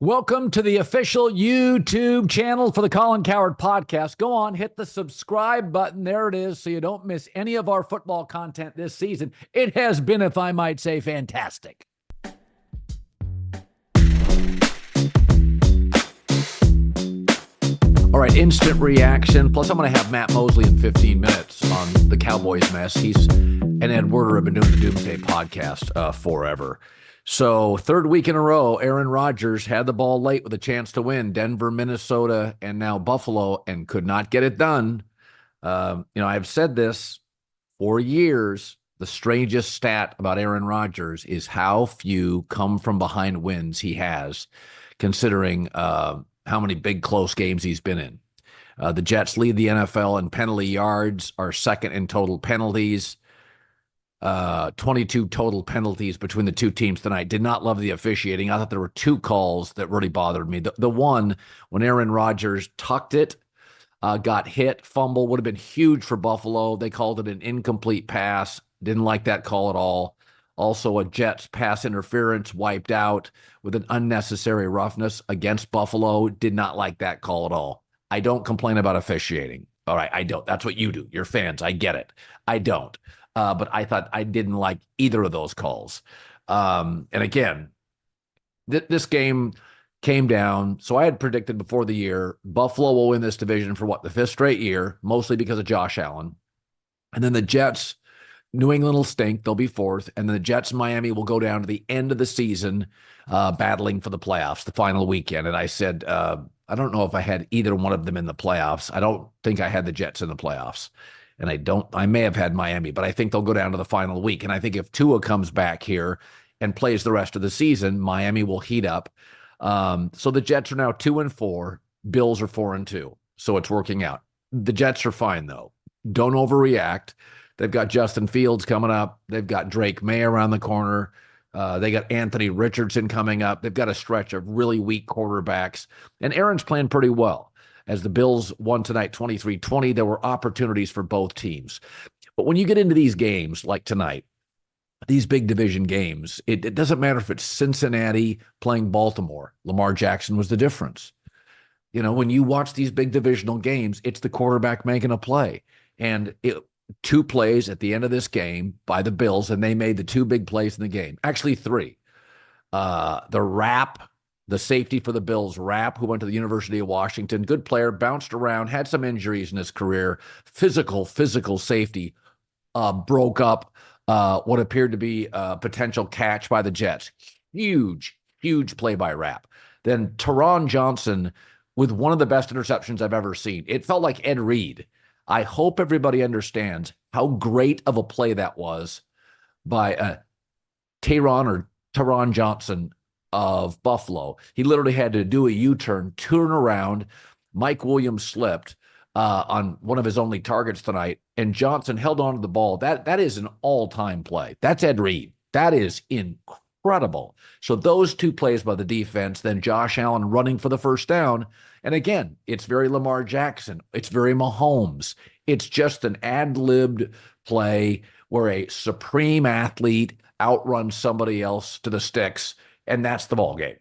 Welcome to the official YouTube channel for the Colin Cowherd podcast. Go on, hit the subscribe button. There it is, so you don't miss any of our football content this season. It has been, if I might say, fantastic. All right, instant reaction. Plus, I'm going to have Matt Mosley in 15 minutes on the Cowboys mess. He's and Ed Werder have been doing the Doomsday podcast forever. So, third week in a row, Aaron Rodgers had the ball late with a chance to win. Denver, Minnesota, and now Buffalo, and could not get it done. I've said this for years. The strangest stat about Aaron Rodgers is how few come from behind wins he has, considering how many big close games he's been in. The Jets lead the NFL in penalty yards, are second in total penalties. 22 total penalties between the two teams tonight. Did not love the officiating. I thought there were two calls that really bothered me. The one, when Aaron Rodgers tucked it, got hit, fumble, would have been huge for Buffalo. They called it an incomplete pass. Didn't like that call at all. Also, a Jets pass interference wiped out with an unnecessary roughness against Buffalo. Did not like that call at all. I don't complain about officiating. All right, I don't. That's what you do. You're fans. I get it. I don't. But I thought I didn't like either of those calls. And again, this game came down. So I had predicted before the year, Buffalo will win this division for the fifth straight year, mostly because of Josh Allen. And then the Jets, New England will stink. They'll be fourth. And then the Jets and Miami will go down to the end of the season battling for the playoffs, the final weekend. And I said, I don't know if I had either one of them in the playoffs. I don't think I had the Jets in the playoffs. And I may have had Miami, but I think they'll go down to the final week. And I think if Tua comes back here and plays the rest of the season, Miami will heat up. So the Jets are now 2-4. Bills are 4-2. So it's working out. The Jets are fine, though. Don't overreact. They've got Justin Fields coming up. They've got Drake May around the corner. They got Anthony Richardson coming up. They've got a stretch of really weak quarterbacks. And Aaron's playing pretty well. As the Bills won tonight 23-20, there were opportunities for both teams. But when you get into these games like tonight, these big division games, it doesn't matter if it's Cincinnati playing Baltimore. Lamar Jackson was the difference. You know, when you watch these big divisional games, it's the quarterback making a play. And two plays at the end of this game by the Bills, and they made the two big plays in the game. Actually, three. The safety for the Bills, Rapp, who went to the University of Washington, good player, bounced around, had some injuries in his career, physical safety, broke up what appeared to be a potential catch by the Jets. Huge play by Rapp. Then Taron Johnson with one of the best interceptions I've ever seen. It felt like Ed Reed. I hope everybody understands how great of a play that was by Taron Johnson of Buffalo. He literally had to do a U-turn, turn around. Mike Williams slipped on one of his only targets tonight, and Johnson held on to the ball. That is an all-time play. That's Ed Reed. That is incredible. So those two plays by the defense, then Josh Allen running for the first down. And again, it's very Lamar Jackson. It's very Mahomes. It's just an ad-libbed play where a supreme athlete outruns somebody else to the sticks, and that's the ball game.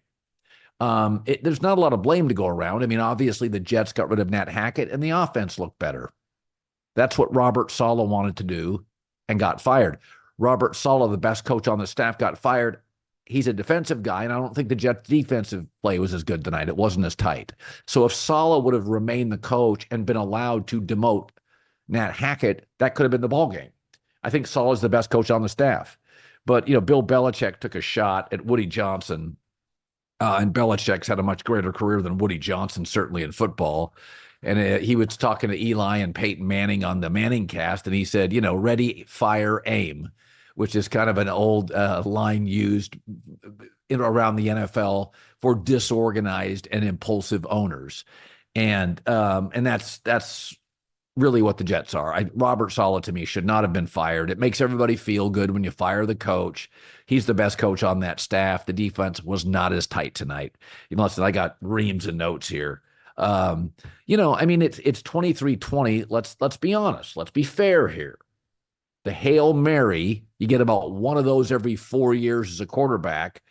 There's not a lot of blame to go around. I mean, obviously the Jets got rid of Nat Hackett and the offense looked better. That's what Robert Saleh wanted to do and got fired. Robert Saleh, the best coach on the staff, got fired. He's a defensive guy, and I don't think the Jets' defensive play was as good tonight. It wasn't as tight. So if Saleh would have remained the coach and been allowed to demote Nat Hackett, that could have been the ball game. I think Saleh's the best coach on the staff. But, Bill Belichick took a shot at Woody Johnson, and Belichick's had a much greater career than Woody Johnson, certainly in football. And he was talking to Eli and Peyton Manning on the Manning cast, and he said, ready, fire, aim, which is kind of an old line used around the NFL for disorganized and impulsive owners. And that's really what the Jets are. Robert Saleh, to me, should not have been fired. It makes everybody feel good when you fire the coach. He's the best coach on that staff. The defense was not as tight tonight. Listen, I got reams of notes here. It's 23-20. Let's be honest. Let's be fair here. The Hail Mary, you get about one of those every 4 years as a quarterback.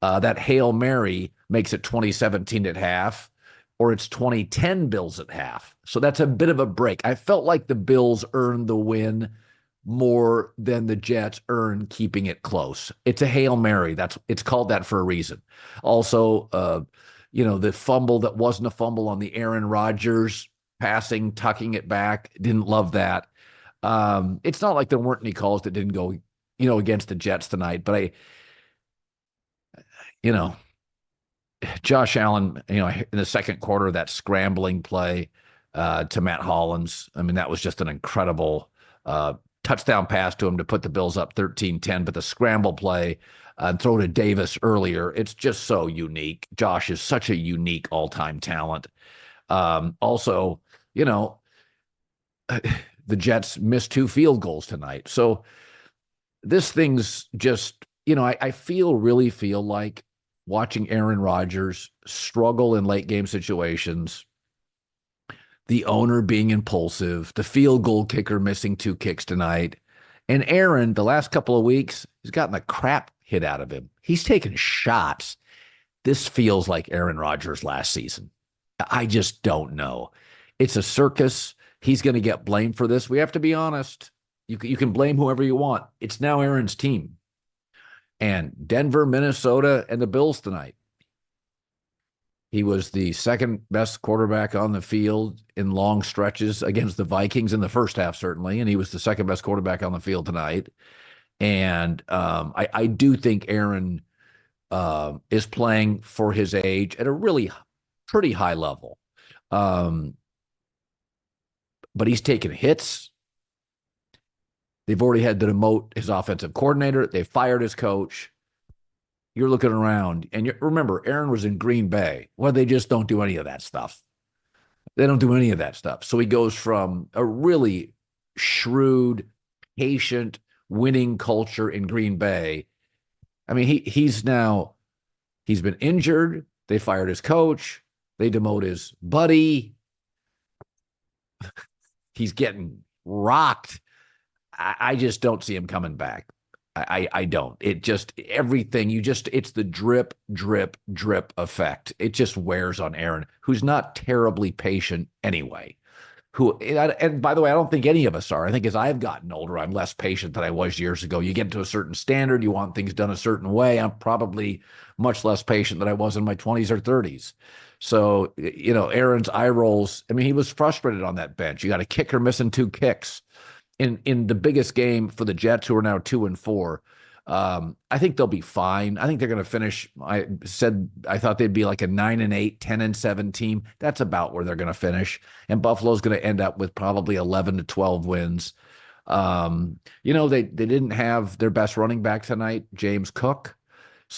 That Hail Mary makes it 2017 at half, or it's 2010 Bills at half. So that's a bit of a break. I felt like the Bills earned the win more than the Jets earned keeping it close. It's a Hail Mary. It's called that for a reason. Also, the fumble that wasn't a fumble on the Aaron Rodgers passing, tucking it back. Didn't love that. It's not like there weren't any calls that didn't go, against the Jets tonight, but you know, Josh Allen, in the second quarter, that scrambling play to Matt Hollins. I mean, that was just an incredible touchdown pass to him to put the Bills up 13-10, but the scramble play and throw to Davis earlier, it's just so unique. Josh is such a unique all-time talent. Also, the Jets missed 2 field goals tonight. So this thing's just, I really feel like watching Aaron Rodgers struggle in late game situations, the owner being impulsive, the field goal kicker missing 2 kicks tonight. And Aaron, the last couple of weeks, he's gotten the crap hit out of him. He's taken shots. This feels like Aaron Rodgers last season. I just don't know. It's a circus. He's going to get blamed for this. We have to be honest. You can blame whoever you want. It's now Aaron's team. And Denver, Minnesota, and the Bills tonight. He was the second best quarterback on the field in long stretches against the Vikings in the first half, certainly, and he was the second best quarterback on the field tonight. And I do think Aaron is playing for his age at a really pretty high level. But he's taken hits. They've already had to demote his offensive coordinator. They fired his coach. You're looking around, and remember, Aaron was in Green Bay. Well, they just don't do any of that stuff. They don't do any of that stuff. So he goes from a really shrewd, patient, winning culture in Green Bay. I mean, he's been injured. They fired his coach. They demote his buddy. He's getting rocked. I just don't see him coming back. I don't. It just, everything, it's the drip, drip, drip effect. It just wears on Aaron, who's not terribly patient anyway. And by the way, I don't think any of us are. I think as I've gotten older, I'm less patient than I was years ago. You get to a certain standard, you want things done a certain way. I'm probably much less patient than I was in my 20s or 30s. So, Aaron's eye rolls, I mean, he was frustrated on that bench. You got a kicker missing 2 kicks. In the biggest game for the Jets, who are now 2-4, I think they'll be fine. I think they're going to finish. I thought they'd be like a 9-8, 10-7 team. That's about where they're going to finish. And Buffalo's going to end up with probably 11-12 wins. They didn't have their best running back tonight, James Cook.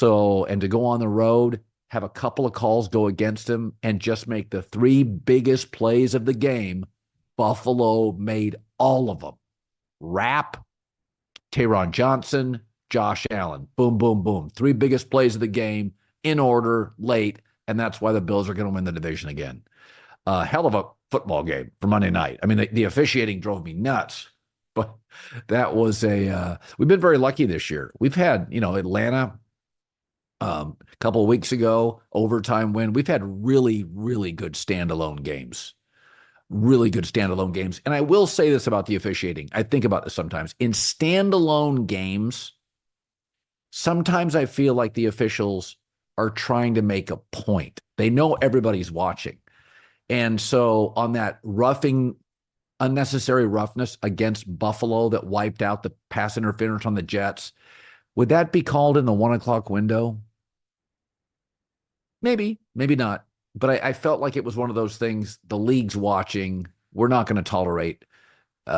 And to go on the road, have a couple of calls go against him, and just make the 3 biggest plays of the game, Buffalo made all of them. Rapp, Taron Johnson, Josh Allen. Boom, boom, boom. 3 biggest plays of the game in order, late, and that's why the Bills are going to win the division again. Hell of a football game for Monday night. I mean, the officiating drove me nuts, but that was we've been very lucky this year. We've had, Atlanta a couple of weeks ago, overtime win. We've had really, really good standalone games. Really good standalone games. And I will say this about the officiating. I think about this sometimes. In standalone games, sometimes I feel like the officials are trying to make a point. They know everybody's watching. And so on that unnecessary roughness against Buffalo that wiped out the pass interference on the Jets, would that be called in the 1:00 window? Maybe, maybe not. But I felt like it was one of those things, the league's watching. We're not going to tolerate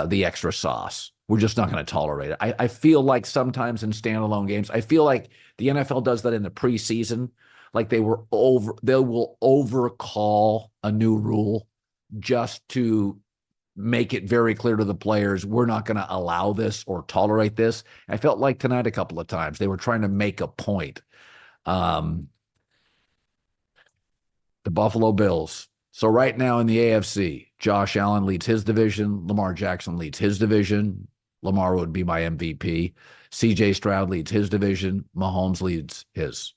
the extra sauce. We're just not going to tolerate it. I feel like sometimes in standalone games, I feel like the NFL does that in the preseason. Like they will overcall a new rule just to make it very clear to the players, we're not going to allow this or tolerate this. I felt like tonight a couple of times they were trying to make a point. The Buffalo Bills. So right now in the AFC, Josh Allen leads his division. Lamar Jackson leads his division. Lamar would be my MVP. CJ Stroud leads his division. Mahomes leads his.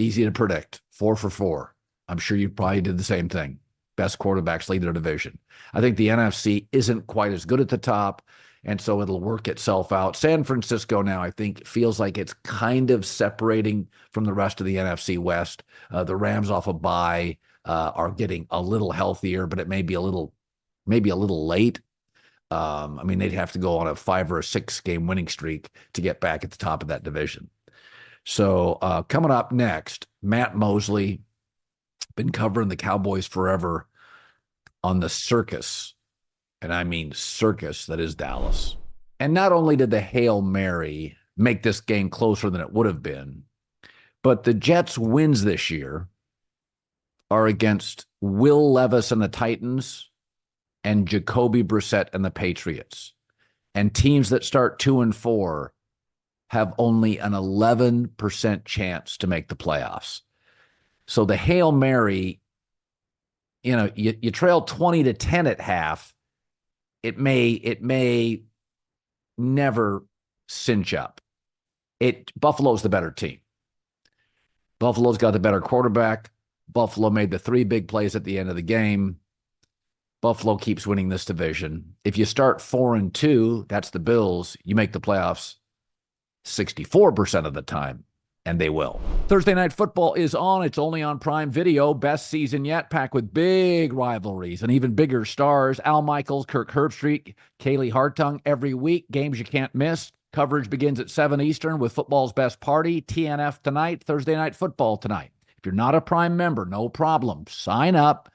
Easy to predict. 4 for 4. I'm sure you probably did the same thing. Best quarterbacks lead their division. I think the NFC isn't quite as good at the top, and so it'll work itself out. San Francisco now, I think, feels like it's kind of separating from the rest of the NFC West. The Rams off a bye are getting a little healthier, but it may be a little late. I mean, they'd have to go on a 5 or a 6 game winning streak to get back at the top of that division. So coming up next, Matt Mosley, been covering the Cowboys forever on the circus, and I mean circus that is Dallas. And not only did the Hail Mary make this game closer than it would have been, but the Jets' wins this year are against Will Levis and the Titans and Jacoby Brissett and the Patriots. And teams that start 2-4 have only an 11% chance to make the playoffs. So the Hail Mary, you trail 20-10 at half. It may never cinch up. Buffalo's the better team. Buffalo's got the better quarterback. Buffalo made the 3 big plays at the end of the game. Buffalo keeps winning this division. If you start 4-2, that's the Bills. You make the playoffs 64% of the time, and they will. Thursday Night Football is on. It's only on Prime Video. Best season yet, packed with big rivalries and even bigger stars. Al Michaels, Kirk Herbstreit, Kaylee Hartung every week. Games you can't miss. Coverage begins at 7 Eastern with football's best party. TNF tonight, Thursday Night Football tonight. If you're not a Prime member, no problem. Sign up.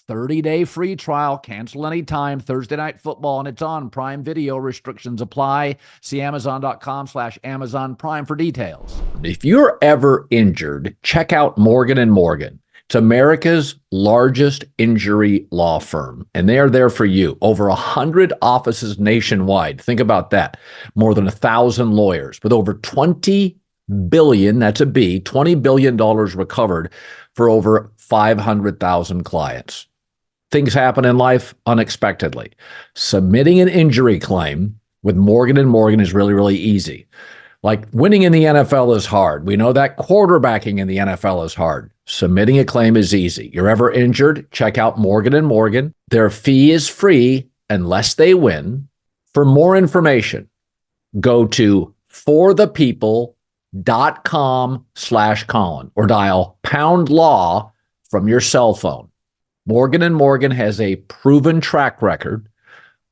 30-day free trial. Cancel anytime. Thursday Night Football, and it's on Prime Video. Restrictions apply. See Amazon.com/Amazon Prime for details. If you're ever injured, check out Morgan & Morgan. It's America's largest injury law firm, and they are there for you. Over 100 offices nationwide. Think about that. More than 1,000 lawyers with over $20 billion, that's a B, $20 billion recovered for over 500,000 clients. Things happen in life unexpectedly. Submitting an injury claim with Morgan & Morgan is really, really easy. Like winning in the NFL is hard. We know that quarterbacking in the NFL is hard. Submitting a claim is easy. You're ever injured? Check out Morgan & Morgan. Their fee is free unless they win. For more information, go to forthepeople.com/Colin or dial pound law from your cell phone. Morgan & Morgan has a proven track record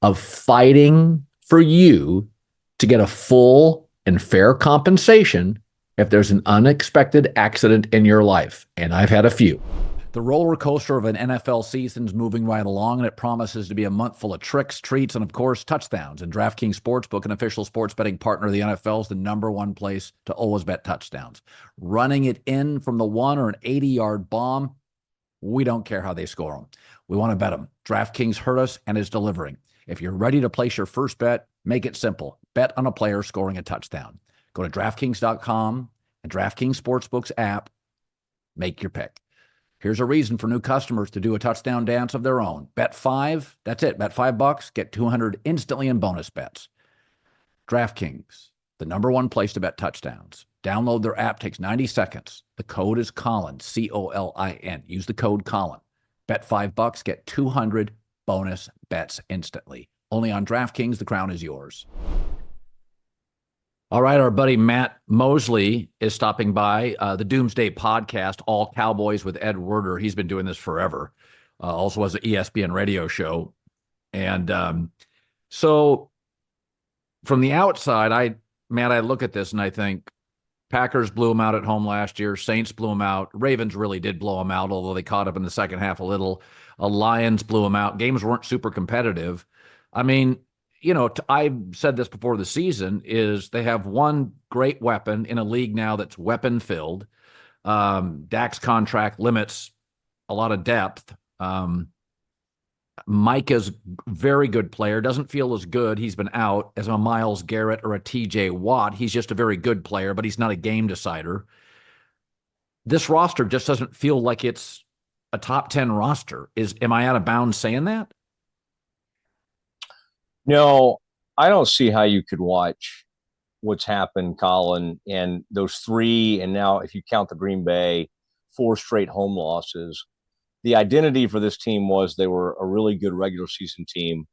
of fighting for you to get a full and fair compensation if there's an unexpected accident in your life, and I've had a few. The roller coaster of an NFL season's moving right along, and it promises to be a month full of tricks, treats, and, of course, touchdowns. And DraftKings Sportsbook, an official sports betting partner of the NFL, is the #1 place to always bet touchdowns. Running it in from the 1 or an 80-yard bomb, we don't care how they score them. We want to bet them. DraftKings heard us and is delivering. If you're ready to place your first bet, make it simple. Bet on a player scoring a touchdown. Go to DraftKings.com and DraftKings Sportsbook's app. Make your pick. Here's a reason for new customers to do a touchdown dance of their own. Bet 5, that's it. Bet $5, get 200 instantly in bonus bets. DraftKings, the #1 place to bet touchdowns. Download their app, takes 90 seconds. The code is Colin, COLIN. Use the code Colin. Bet $5, get 200 bonus bets instantly. Only on DraftKings, the crown is yours. All right, our buddy Matt Mosley is stopping by the Doomsday Podcast, All Cowboys with Ed Werder. He's been doing this forever. Also has an ESPN radio show. And so from the outside, I look at this and I think Packers blew them out at home last year. Saints blew them out. Ravens really did blow them out, although they caught up in the second half a little. Lions blew them out. Games weren't super competitive. I mean, I've said this before the season, is they have one great weapon in a league now that's weapon-filled. Dak's contract limits a lot of depth. Micah's very good player, doesn't feel as good, he's been out, as a Myles Garrett or a TJ Watt. He's just a very good player, but he's not a game decider. This roster just doesn't feel like it's a top 10 roster. Am I out of bounds saying that? No, I don't see how you could watch what's happened, Colin, and those 3, and now if you count the Green Bay, 4 straight home losses. The identity for this team was they were a really good regular season team,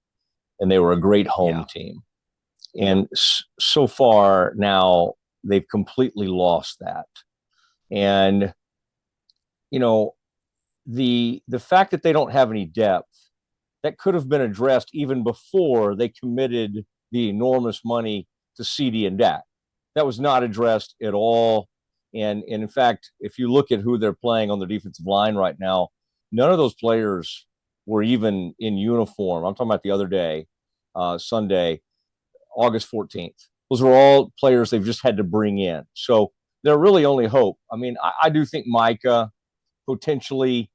and they were a great home team. And so far now, they've completely lost that. And, the fact that they don't have any depth, that could have been addressed even before they committed the enormous money to CD and Dak. That was not addressed at all. And in fact, if you look at who they're playing on the defensive line right now, none of those players were even in uniform. I'm talking about the other day, Sunday, August 14th. Those are all players they've just had to bring in. So they're really only hope. I mean, I do think Micah potentially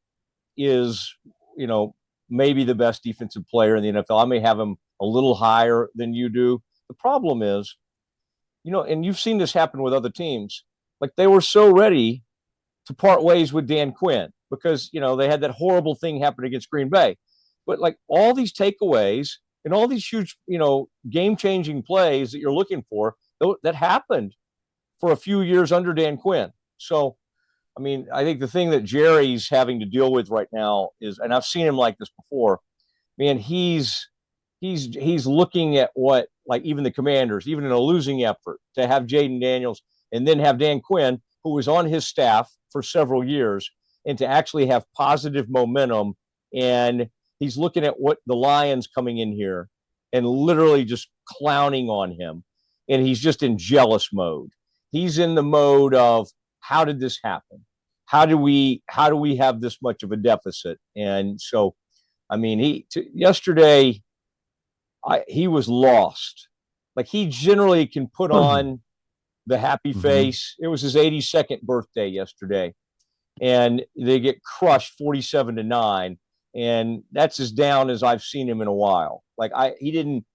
is, maybe the best defensive player in the NFL. I may have him a little higher than you do. The problem is, and you've seen this happen with other teams, like they were so ready to part ways with Dan Quinn because, they had that horrible thing happen against Green Bay. But like all these takeaways and all these huge, game-changing plays that you're looking for, that happened for a few years under Dan Quinn. So, I mean, I think the thing that Jerry's having to deal with right now is, and I've seen him like this before, man, he's looking at what, like even the Commanders, even in a losing effort, to have Jaden Daniels and then have Dan Quinn, who was on his staff for several years, and to actually have positive momentum. And he's looking at what the Lions coming in here and literally just clowning on him. And he's just in jealous mode. He's in the mode of, how did this happen? How do we have this much of a deficit? And so, I mean, yesterday, he was lost. Like he generally can put on the happy face. It was his 82nd birthday yesterday, and they get crushed 47-9, and that's as down as I've seen him in a while. Like he didn't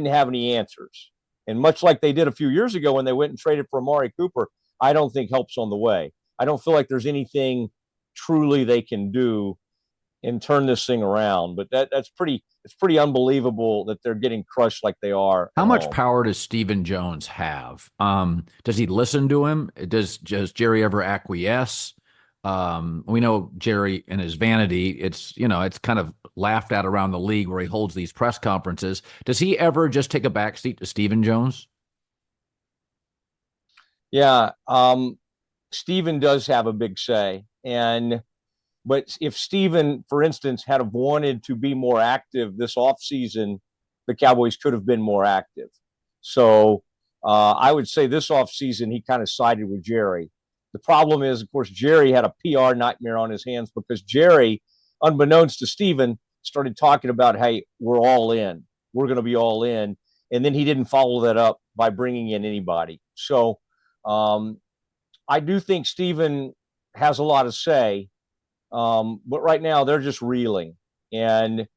have any answers, and much like they did a few years ago when they went and traded for Amari Cooper, I don't think help's on the way. I don't feel like there's anything truly they can do and turn this thing around. But it's pretty unbelievable that they're getting crushed like they are. How much power does Stephen Jones have? Does he listen to him? Does Jerry ever acquiesce? We know Jerry and his vanity, it's kind of laughed at around the league where he holds these press conferences. Does he ever just take a backseat to Stephen Jones? Yeah. Stephen does have a big say. But if Stephen, for instance, had wanted to be more active this offseason, the Cowboys could have been more active. So I would say this offseason, he kind of sided with Jerry. The problem is, of course, Jerry had a PR nightmare on his hands because Jerry, unbeknownst to Stephen, started talking about, hey, we're all in. We're going to be all in. And then he didn't follow that up by bringing in anybody. So I do think Stephen has a lot to say. But right now they're just reeling, and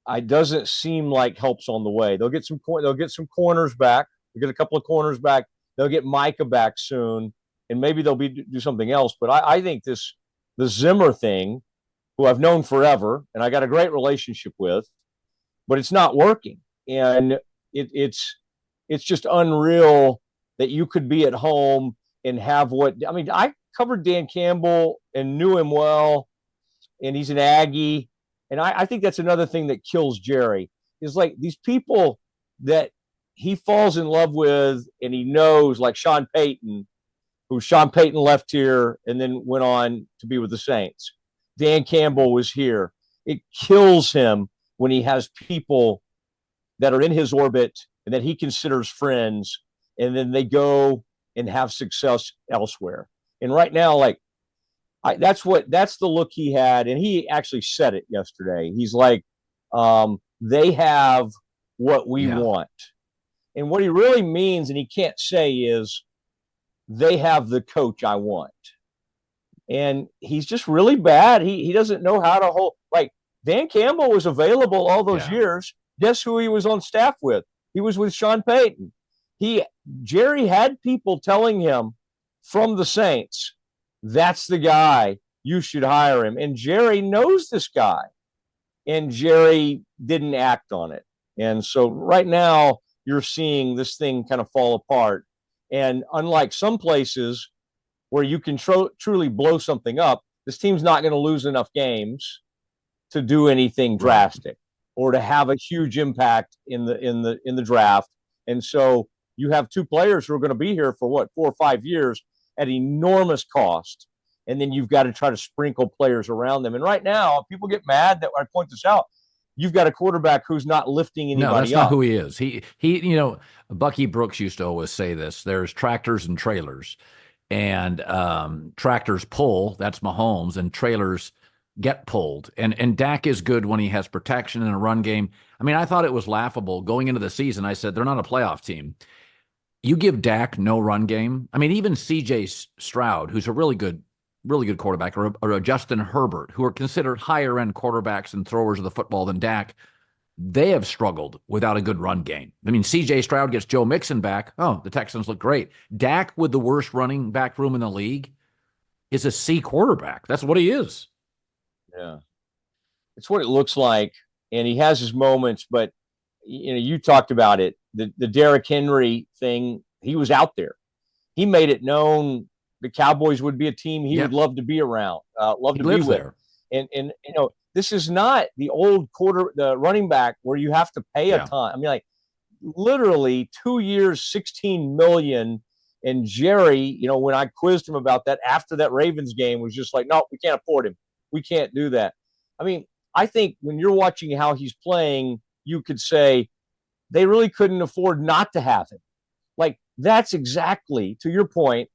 it doesn't seem like help's on the way. They'll get some corners back. They'll get a couple of corners back. They'll get Micah back soon, and maybe they'll do something else. But I think the Zimmer thing, who I've known forever and I got a great relationship with, but it's not working, and it's just unreal that you could be at home and have I covered Dan Campbell and knew him well, and he's an Aggie. And I think that's another thing that kills Jerry is like these people that he falls in love with and he knows, like Sean Payton left here and then went on to be with the Saints. Dan Campbell was here. It kills him when he has people that are in his orbit and that he considers friends, and then they go and have success elsewhere. And right now, that's the look he had. And he actually said it yesterday. He's like, they have what we want. And what he really means, and he can't say, is they have the coach I want. And he's just really bad. He doesn't know how to hold. Like Dan Campbell was available all those years. Guess who he was on staff with? He was with Sean Payton. Jerry had people telling him from the Saints, that's the guy, you should hire him. And Jerry knows this guy. And Jerry didn't act on it. And so right now, you're seeing this thing kind of fall apart. And unlike some places where you can truly blow something up, this team's not going to lose enough games to do anything drastic or to have a huge impact in the draft. And so you have two players who are going to be here for 4 or 5 years at enormous cost. And then you've got to try to sprinkle players around them. And right now, people get mad that I point this out. You've got a quarterback who's not lifting anybody up. No, that's not who he is. He, Bucky Brooks used to always say this. There's tractors and trailers. And tractors pull, that's Mahomes, and trailers get pulled. And Dak is good when he has protection in a run game. I mean, I thought it was laughable going into the season. I said, they're not a playoff team. You give Dak no run game. I mean, even C.J. Stroud, who's a really good quarterback, or a Justin Herbert, who are considered higher end quarterbacks and throwers of the football than Dak, they have struggled without a good run game. I mean, C.J. Stroud gets Joe Mixon back. Oh, the Texans look great. Dak, with the worst running back room in the league, is a C quarterback. That's what he is. Yeah. It's what it looks like. And he has his moments, but you talked about it. The Derrick Henry thing, he was out there. He made it known the Cowboys would be a team he would love to be around, love to be with. There. And this is not the old the running back where you have to pay a ton. I mean, like literally 2 years, $16 million. And Jerry, when I quizzed him about that after that Ravens game, was just like, no, we can't afford him. We can't do that. I mean, I think when you're watching how he's playing, you could say they really couldn't afford not to have him. Like, that's exactly, to your point,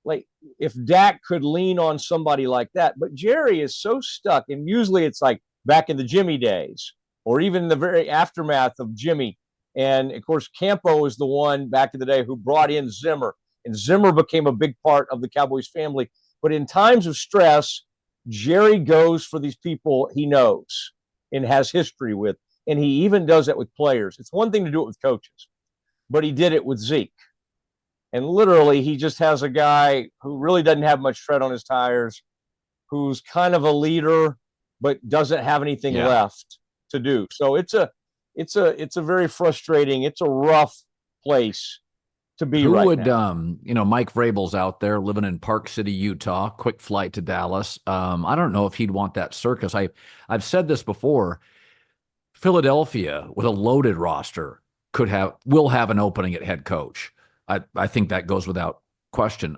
like if Dak could lean on somebody like that. But Jerry is so stuck, and usually it's like back in the Jimmy days or even the very aftermath of Jimmy. And, of course, Campo is the one back in the day who brought in Zimmer, and Zimmer became a big part of the Cowboys family. But in times of stress, Jerry goes for these people he knows and has history with, and he even does that with players. It's one thing to do it with coaches, but he did it with Zeke. And literally, he just has a guy who really doesn't have much tread on his tires, who's kind of a leader, but doesn't have anything left to do. So it's a very frustrating, it's a rough place to be Who right would, now. Mike Vrabel's out there living in Park City, Utah, quick flight to Dallas. I don't know if he'd want that circus. I've said this before. Philadelphia, with a loaded roster, will have an opening at head coach. I think that goes without question.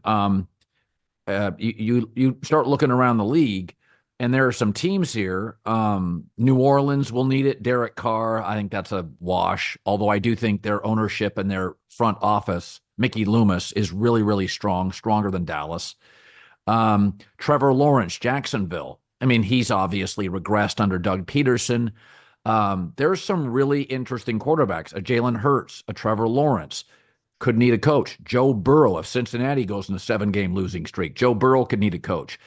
You start looking around the league, and there are some teams here. New Orleans will need it. Derek Carr, I think that's a wash. Although I do think their ownership and their front office, Mickey Loomis, is really, really strong, stronger than Dallas. Trevor Lawrence, Jacksonville. I mean, he's obviously regressed under Doug Peterson. There's some really interesting quarterbacks. A Jalen Hurts, a Trevor Lawrence. Could need a coach. Joe Burrow, if Cincinnati goes in a 7-game losing streak, Joe Burrow could need a coach.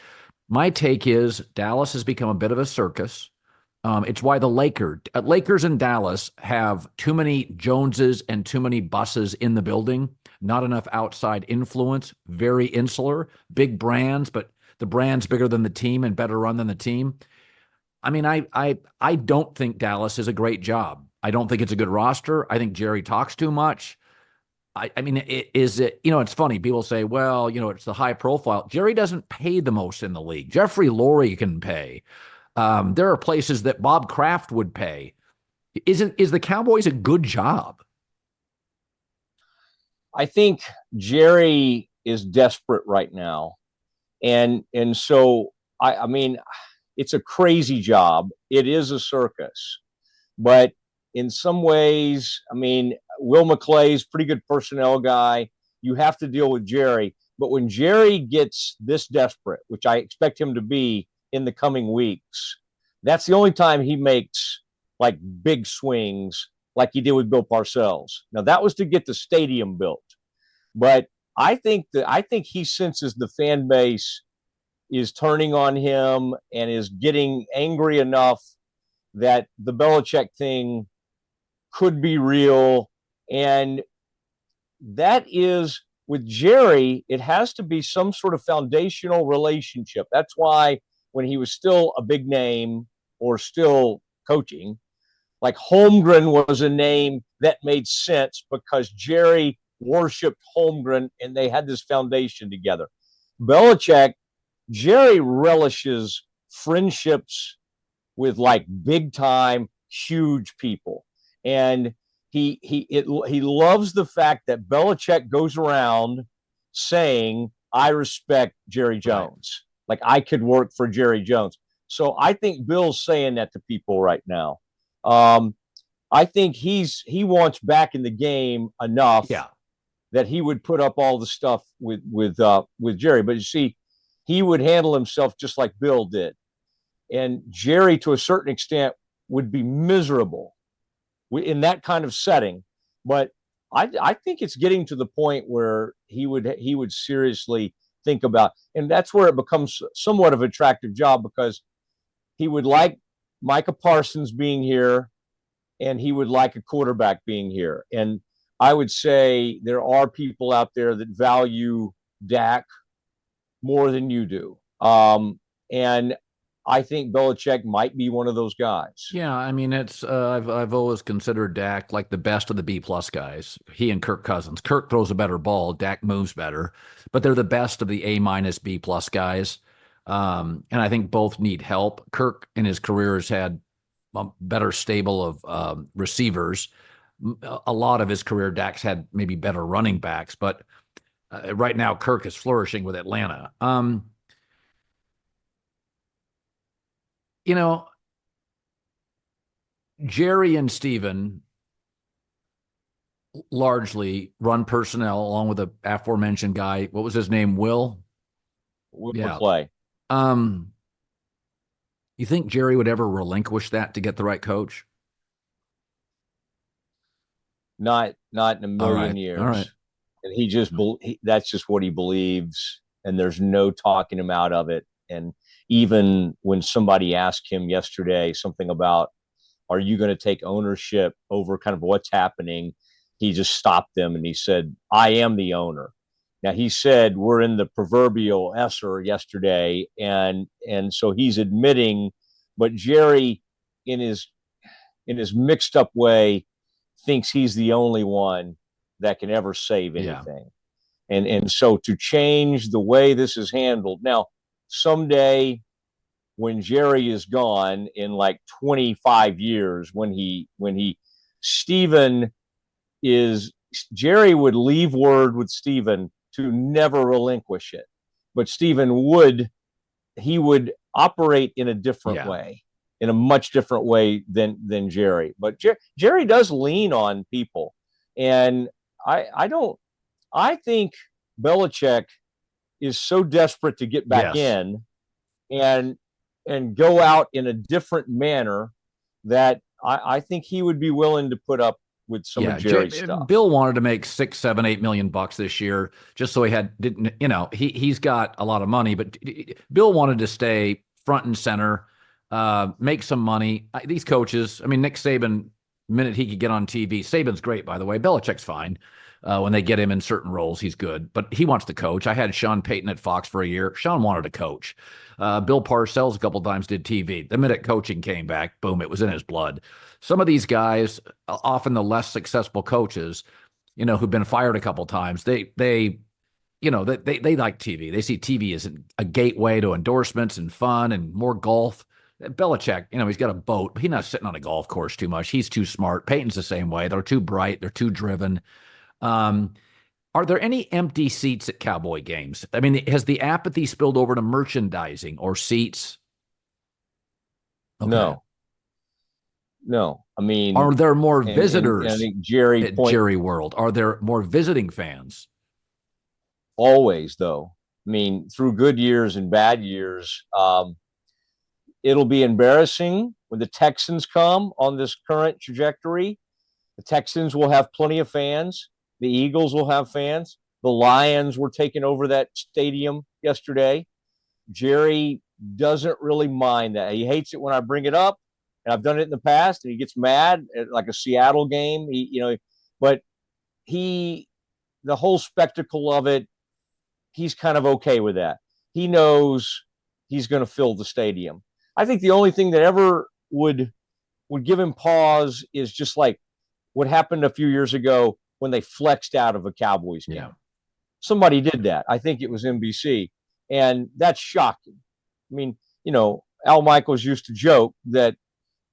My take is Dallas has become a bit of a circus. It's why the Lakers and Dallas have too many Joneses and too many buses in the building, not enough outside influence, very insular, big brands, but the brand's bigger than the team and better run than the team. I mean, I don't think Dallas is a great job. I don't think it's a good roster. I think Jerry talks too much. I mean, is it, it's funny. People say, well, it's the high profile. Jerry doesn't pay the most in the league. Jeffrey Lurie can pay. There are places that Bob Kraft would pay. Is the Cowboys a good job? I think Jerry is desperate right now. And so, I mean, it's a crazy job. It is a circus. But in some ways, I mean, Will McClay's pretty good personnel guy. You have to deal with Jerry. But when Jerry gets this desperate, which I expect him to be in the coming weeks, that's the only time he makes like big swings like he did with Bill Parcells. Now, that was to get the stadium built. But I think he senses the fan base is turning on him and is getting angry enough that the Belichick thing could be real. And that is, with Jerry, it has to be some sort of foundational relationship. That's why when he was still a big name or still coaching, like Holmgren was a name that made sense because Jerry worshipped Holmgren and they had this foundation together. Belichick, Jerry relishes friendships with like big time, huge people. And he loves the fact that Belichick goes around saying, I respect Jerry Jones. Right. Like I could work for Jerry Jones. So I think Bill's saying that to people right now. I think he wants back in the game enough that he would put up all the stuff with Jerry. But you see, he would handle himself just like Bill did. And Jerry, to a certain extent, would be miserable in that kind of setting. But I think it's getting to the point where he would seriously think about, and that's where it becomes somewhat of an attractive job, because he would like Micah Parsons being here, and he would like a quarterback being here. And I would say there are people out there that value Dak more than you do. And I think Belichick might be one of those guys. Yeah, I mean, it's I've always considered Dak like the best of the B+ guys. He and Kirk Cousins. Kirk throws a better ball. Dak moves better, but they're the best of the A- B+ guys. And I think both need help. Kirk in his career has had a better stable of receivers. A lot of his career, Dak's had maybe better running backs, but right now Kirk is flourishing with Atlanta. You know, Jerry and Steven largely run personnel along with the aforementioned guy. What was his name? Will Clay. You think Jerry would ever relinquish that to get the right coach? Not in a million years. All right. And he just that's just what he believes, and there's no talking him out of it. And even when somebody asked him yesterday something about, are you going to take ownership over kind of what's happening? He just stopped them and he said, I am the owner. Now, he said we're in the proverbial Esser yesterday, and so he's admitting, but Jerry, in his mixed up way, thinks he's the only one that can ever save anything. Yeah. And so to change the way this is handled now, someday when Jerry is gone in like 25 years, Jerry would leave word with Steven to never relinquish it, but Steven would operate in a different way, in a much different way than Jerry. But Jerry does lean on people, and I think Belichick is so desperate to get back in and go out in a different manner that I think he would be willing to put up with some of Jerry's stuff. Bill wanted to make $6, $7, $8 million this year, just so he's got a lot of money, but Bill wanted to stay front and center, make some money. These coaches, I mean, Nick Saban, the minute he could get on TV, Saban's great, by the way. Belichick's fine. When they get him in certain roles, he's good, but he wants to coach. I had Sean Payton at Fox for a year. Sean wanted to coach. Bill Parcells a couple of times did TV. The minute coaching came back, boom, it was in his blood. Some of these guys, often the less successful coaches, who've been fired a couple of times, they like TV. They see TV as a gateway to endorsements and fun and more golf. Belichick, he's got a boat, but he's not sitting on a golf course too much. He's too smart. Peyton's the same way. They're too bright. They're too driven. Are there any empty seats at Cowboy games? I mean, has the apathy spilled over to merchandising or seats? Okay. No. I mean, are there more visitors and I think Jerry World? Are there more visiting fans? Always, though. I mean, through good years and bad years, it'll be embarrassing when the Texans come on this current trajectory. The Texans will have plenty of fans. The Eagles will have fans. The Lions were taking over that stadium yesterday. Jerry doesn't really mind that. He hates it when I bring it up, and I've done it in the past, and he gets mad at like a Seattle game. But the whole spectacle of it, he's kind of okay with that. He knows he's going to fill the stadium. I think the only thing that ever would give him pause is just like what happened a few years ago when they flexed out of a Cowboys game. Yeah. Somebody did that. I think it was NBC. And that's shocking. I mean, Al Michaels used to joke that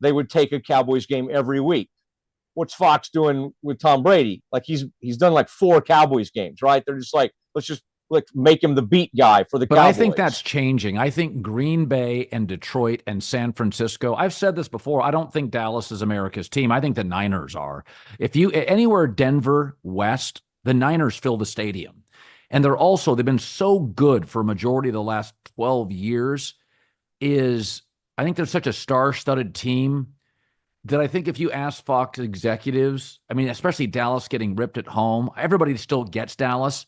they would take a Cowboys game every week. What's Fox doing with Tom Brady? Like he's done like 4 Cowboys games, right? They're just like, let's just make him the beat guy for the But Cowboys. I think that's changing. I think Green Bay and Detroit and San Francisco, I've said this before, I don't think Dallas is America's team. I think the Niners are. If you anywhere Denver West, the Niners fill the stadium. And they've been so good for a majority of the last 12 years I think they're such a star-studded team that I think if you ask Fox executives, I mean, especially Dallas getting ripped at home, everybody still gets Dallas.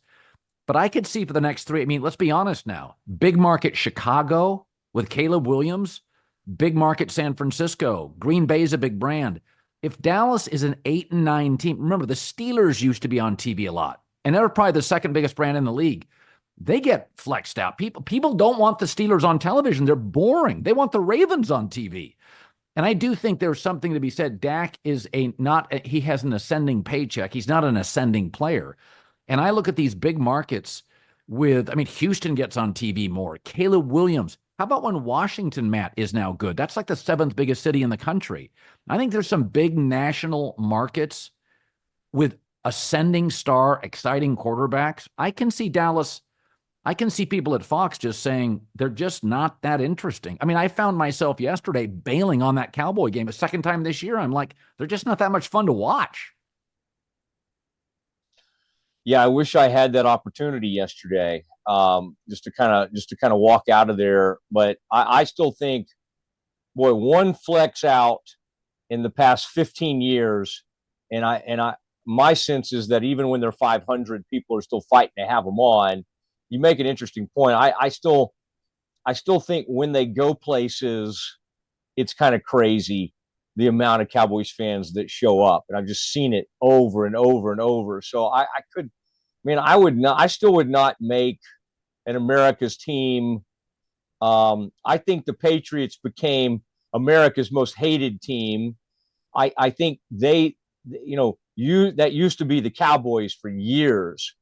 But I could see for the next 3, I mean, let's be honest now. Big market Chicago with Caleb Williams, big market San Francisco. Green Bay's a big brand. If Dallas is an 8 and 9 team, remember the Steelers used to be on TV a lot, and they're probably the second biggest brand in the league. They get flexed out. People don't want the Steelers on television. They're boring. They want the Ravens on TV. And I do think there's something to be said. Dak is he has an ascending paycheck. He's not an ascending player. And I look at these big markets Houston gets on TV more. Caleb Williams. How about when Washington, Matt, is now good? That's like the 7th biggest city in the country. I think there's some big national markets with ascending star, exciting quarterbacks. I can see Dallas. I can see people at Fox just saying they're just not that interesting. I mean, I found myself yesterday bailing on that Cowboy game a second time this year. I'm like, they're just not that much fun to watch. Yeah, I wish I had that opportunity yesterday, just to kind of walk out of there. But I still think, boy, one flex out in the past 15 years, and my sense is that even when they're 500, people are still fighting to have them on. You make an interesting point. I still think when they go places, it's kind of crazy the amount of Cowboys fans that show up, and I've just seen it over and over and over. So I still would not make an America's team. I think the Patriots became America's most hated team. I think that used to be the Cowboys for years.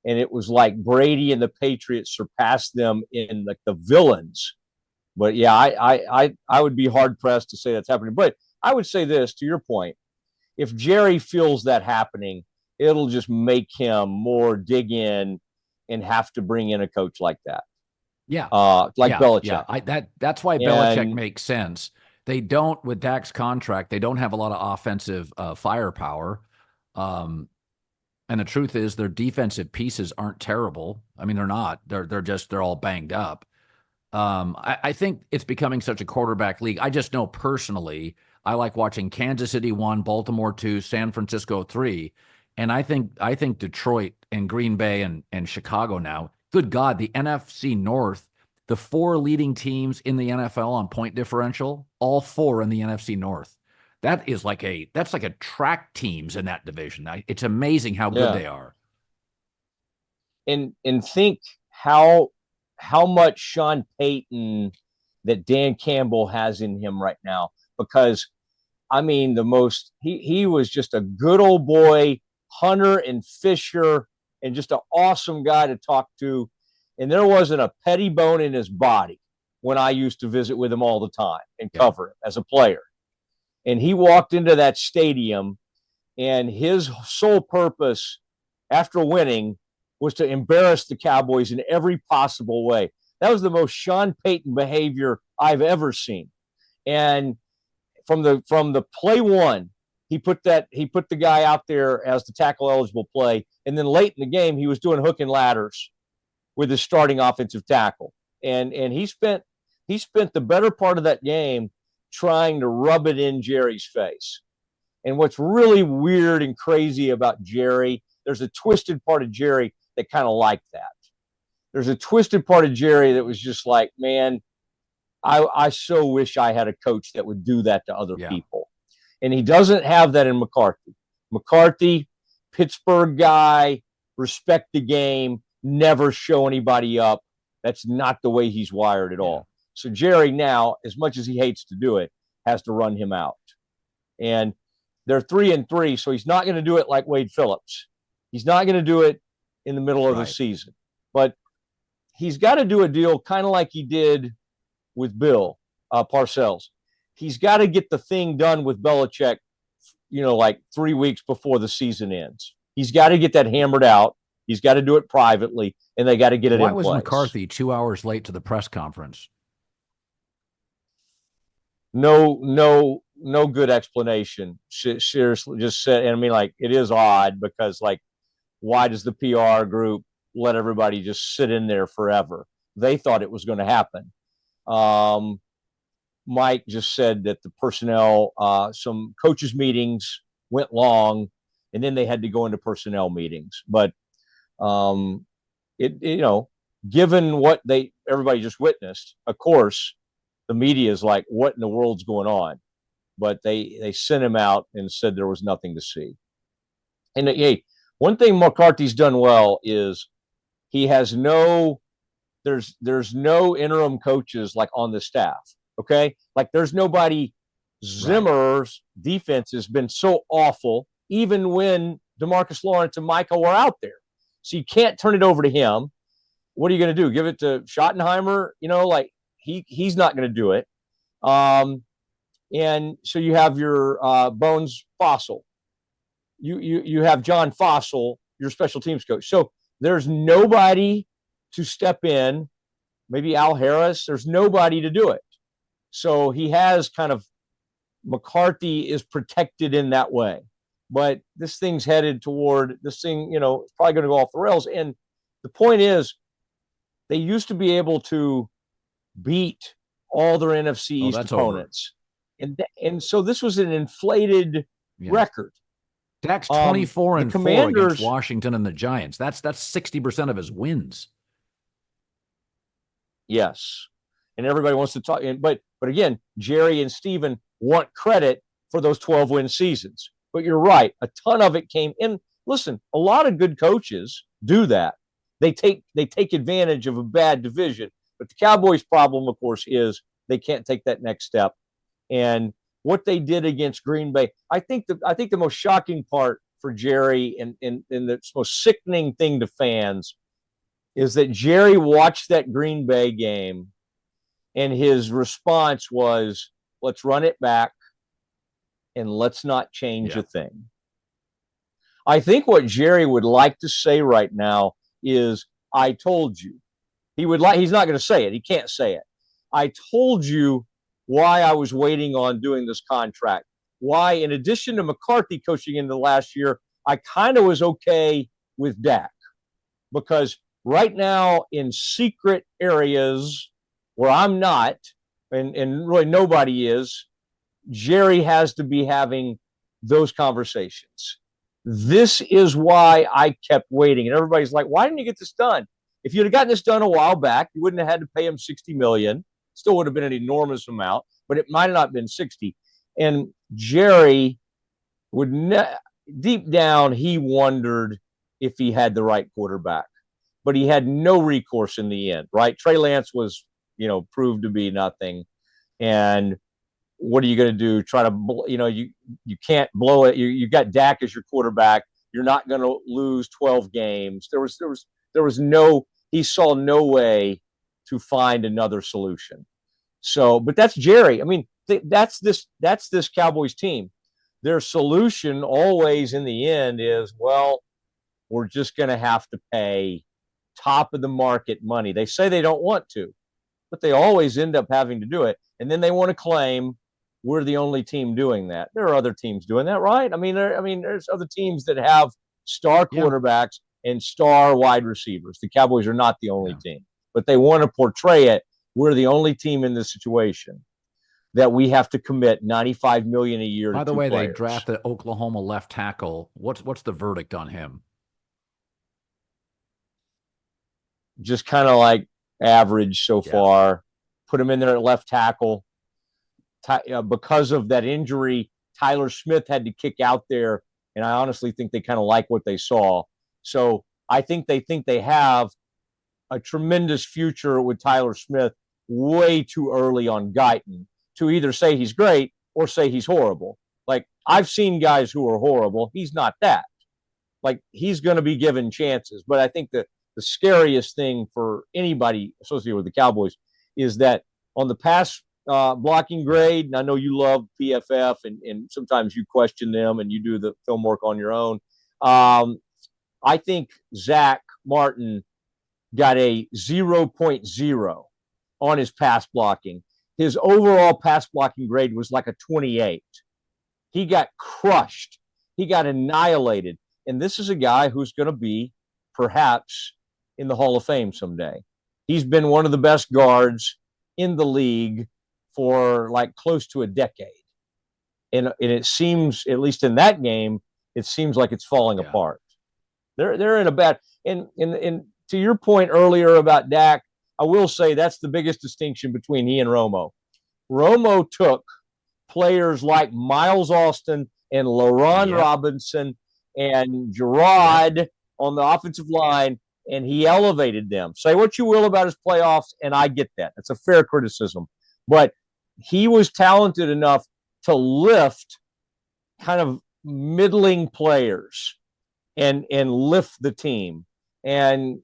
And it was like Brady and the Patriots surpassed them in like the villains. But yeah, I would be hard pressed to say that's happening. But I would say this, to your point: if Jerry feels that happening, it'll just make him more dig in and have to bring in a coach like that. Yeah, Belichick. Yeah, that's why Belichick makes sense. They don't, with Dak's contract, they don't have a lot of offensive firepower. And the truth is, their defensive pieces aren't terrible. I mean, they're not. They're all banged up. I think it's becoming such a quarterback league. I just know personally, I like watching Kansas City 1, Baltimore 2, San Francisco 3, and I think Detroit and Green Bay and Chicago now. Good God, the NFC North, the 4 leading teams in the NFL on point differential, all 4 in the NFC North. That's like a track teams in that division. It's amazing how good they are. And think how much Sean Payton that Dan Campbell has in him right now. Because I mean, he was just a good old boy, hunter and fisher, and just an awesome guy to talk to. And there wasn't a petty bone in his body when I used to visit with him all the time and cover him as a player. And he walked into that stadium, and his sole purpose after winning was to embarrass the Cowboys in every possible way. That was the most Sean Payton behavior I've ever seen. And from the play one, he put the guy out there as the tackle eligible play. And then late in the game, he was doing hook and ladders with his starting offensive tackle. And he spent the better part of that game trying to rub it in Jerry's face. And what's really weird and crazy about Jerry, there's a twisted part of Jerry that kind of liked that. There's a twisted part of Jerry that was just like, man, I so wish I had a coach that would do that to other people. And he doesn't have that in McCarthy. McCarthy, Pittsburgh guy, respect the game, never show anybody up. That's not the way he's wired at all. So Jerry now, as much as he hates to do it, has to run him out. And They're 3-3, so he's not going to do it like Wade Phillips. He's not going to do it in the middle of the season. But he's got to do a deal kind of like he did with Bill Parcells. He's got to get the thing done with Belichick, like 3 weeks before the season ends. He's got to get that hammered out. He's got to do it privately, and they got to get it in place. Why was McCarthy 2 hours late to the press conference? No good explanation. Seriously, just said, and I mean, like, it is odd because, like, why does the PR group let everybody just sit in there forever? They thought it was going to happen. Mike just said that the personnel, some coaches meetings went long, and then they had to go into personnel meetings. But given what everybody just witnessed, of course, the media is like, what in the world's going on? But they sent him out and said there was nothing to see. And hey, one thing McCarthy's done well is he has there's no interim coaches like on the staff. Okay. Like there's nobody. Zimmer's defense has been so awful, even when DeMarcus Lawrence and Micah were out there. So you can't turn it over to him. What are you going to do? Give it to Schottenheimer? Like he's not going to do it. And so you have your Bones Fossil. You have John Fossil, your special teams coach. So there's nobody to step in. Maybe Al Harris. There's nobody to do it. So he has kind of McCarthy is protected in that way. But this thing's headed toward it's probably going to go off the rails. And the point is, they used to be able to beat all their NFC East opponents. And so this was an inflated record. Dak's 24-4 against Washington and the Giants. That's 60% of his wins. Yes. And everybody wants to talk. But again, Jerry and Steven want credit for those 12-win seasons. But you're right. A ton of it came in. Listen, a lot of good coaches do that. They take advantage of a bad division. But the Cowboys' problem, of course, is they can't take that next step. And what they did against Green Bay, I think the most shocking part for Jerry and the most sickening thing to fans is that Jerry watched that Green Bay game and his response was, let's run it back and let's not change a thing. I think what Jerry would like to say right now is, I told you. He's not going to say it. He can't say it. I told you why I was waiting on doing this contract. Why, in addition to McCarthy coaching in the last year, I kind of was okay with Dak. Because right now, in secret areas where I'm not, and really nobody is, Jerry has to be having those conversations. This is why I kept waiting. And everybody's like, why didn't you get this done? If you'd have gotten this done a while back, you wouldn't have had to pay him $60 million. Still would have been an enormous amount, but it might have not been 60. And Jerry would deep down, he wondered if he had the right quarterback, but he had no recourse in the end, right? Trey Lance was, proved to be nothing. And what are you going to do? Try to, you can't blow it. You got Dak as your quarterback. You're not going to lose 12 games. He saw no way to find another solution. So, but that's Jerry. I mean, that's this Cowboys team. Their solution always in the end is, well, we're just going to have to pay top of the market money. They say they don't want to, but they always end up having to do it. And then they want to claim we're the only team doing that. There are other teams doing that, right? I mean, there's other teams that have star quarterbacks and star wide receivers. The Cowboys are not the only team, but they want to portray it. We're the only team in this situation that we have to commit $95 million a year. By to the way, players. They drafted Oklahoma left tackle. What's the verdict on him? Just kind of like average so far. Put him in there at left tackle. Because of that injury, Tyler Smith had to kick out there, and I honestly think they kind of like what they saw. So I think they have a tremendous future with Tyler Smith. Way too early on Guyton to either say he's great or say he's horrible. Like, I've seen guys who are horrible. He's not that. Like, he's going to be given chances. But I think that the scariest thing for anybody associated with the Cowboys is that on the pass blocking grade, and I know you love PFF, and sometimes you question them and you do the film work on your own. I think Zach Martin got a 0.0 on his pass blocking. His overall pass blocking grade was like a 28. He got crushed. He got annihilated. And this is a guy who's going to be perhaps in the Hall of Fame someday. He's been one of the best guards in the league for like close to a decade. And it seems, at least in that game, it seems like it's falling apart. They're in a bad, and to your point earlier about Dak, I will say that's the biggest distinction between he and Romo. Romo took players like Miles Austin and LaRon Robinson and Gerard on the offensive line, and he elevated them. Say what you will about his playoffs, and I get that. That's a fair criticism. But he was talented enough to lift kind of middling players and lift the team. And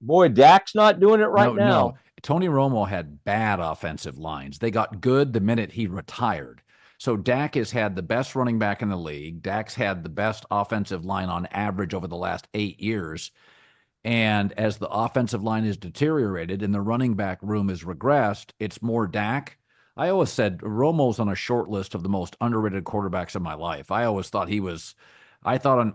boy, Dak's not doing it right now. No. Tony Romo had bad offensive lines. They got good the minute he retired. So Dak has had the best running back in the league. Dak's had the best offensive line on average over the last 8 years. And as the offensive line is deteriorated and the running back room is regressed, it's more Dak. I always said Romo's on a short list of the most underrated quarterbacks in my life. I always thought he was I thought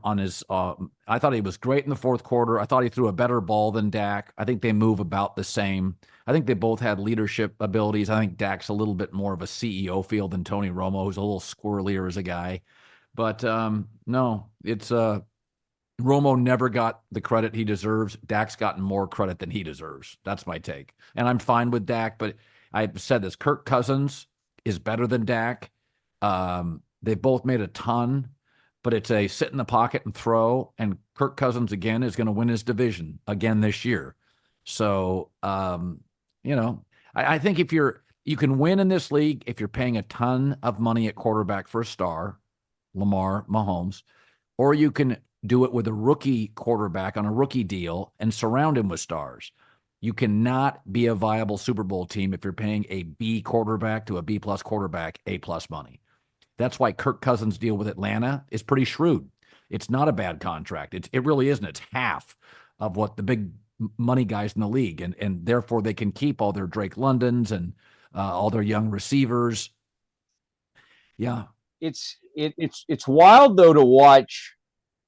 I thought he was great in the fourth quarter. I thought he threw a better ball than Dak. I think they move about the same. I think they both had leadership abilities. I think Dak's a little bit more of a CEO feel than Tony Romo, who's a little squirrelier as a guy. But no, it's Romo never got the credit he deserves. Dak's gotten more credit than he deserves. That's my take. And I'm fine with Dak, but I've said this, Kirk Cousins is better than Dak. They both made a ton, but it's a sit in the pocket and throw, and Kirk Cousins, again, is going to win his division again this year. So, I think you can win in this league if you're paying a ton of money at quarterback for a star, Lamar, Mahomes, or you can do it with a rookie quarterback on a rookie deal and surround him with stars. You cannot be a viable Super Bowl team if you're paying a B quarterback to a B plus quarterback A plus money. That's why Kirk Cousins' deal with Atlanta is pretty shrewd. It's not a bad contract. It really isn't. It's half of what the big money guys in the league, and therefore they can keep all their Drake Londons and all their young receivers. Yeah, it's wild though to watch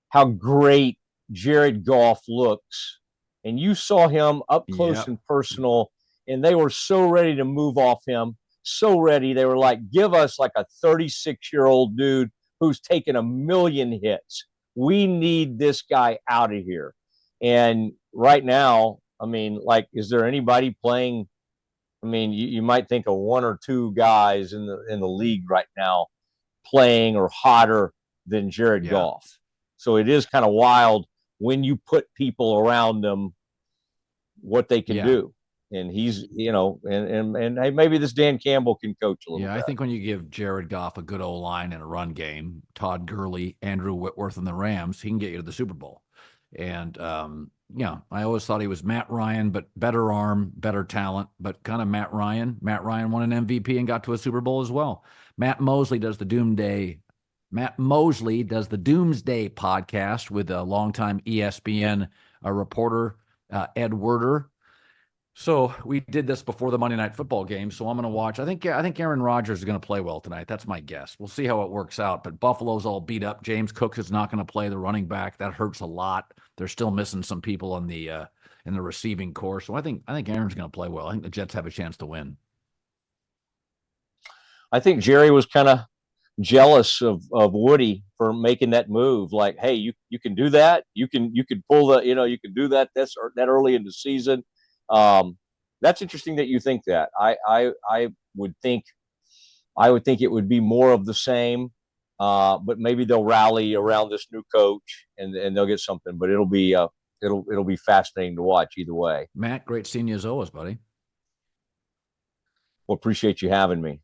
how great Jared Goff looks, and you saw him up close and personal, and they were so ready to move off him. So ready. They were like, give us like a 36-year-old dude who's taken a million hits. We need this guy out of here. And right now, I mean, like, is there anybody playing? I mean, you might think of one or two guys in the league right now playing or hotter than Jared Goff. So it is kind of wild when you put people around them, what they can do. And he's, and hey, maybe this Dan Campbell can coach a little bit. I think when you give Jared Goff a good O-line and a run game, Todd Gurley, Andrew Whitworth, and the Rams, he can get you to the Super Bowl. And, I always thought he was Matt Ryan, but better arm, better talent, but kind of Matt Ryan. Matt Ryan won an MVP and got to a Super Bowl as well. Matt Mosley does the Doomsday podcast with a longtime ESPN reporter, Ed Werder. So we did this before the Monday Night Football game, so I'm going to watch. I think Aaron Rodgers is going to play well tonight. That's my guess. We'll see how it works out. But Buffalo's all beat up. James Cook is not going to play the running back. That hurts a lot. They're still missing some people in the receiving corps. So I think Aaron's going to play well. I think the Jets have a chance to win. I think Jerry was kind of jealous of Woody for making that move. Like, hey, you can do that. You can pull the, you can do that that early in the season. That's interesting that you think that. I would think it would be more of the same, but maybe they'll rally around this new coach and they'll get something. But it'll be fascinating to watch either way. Matt, great seeing you as always, buddy. Well, appreciate you having me.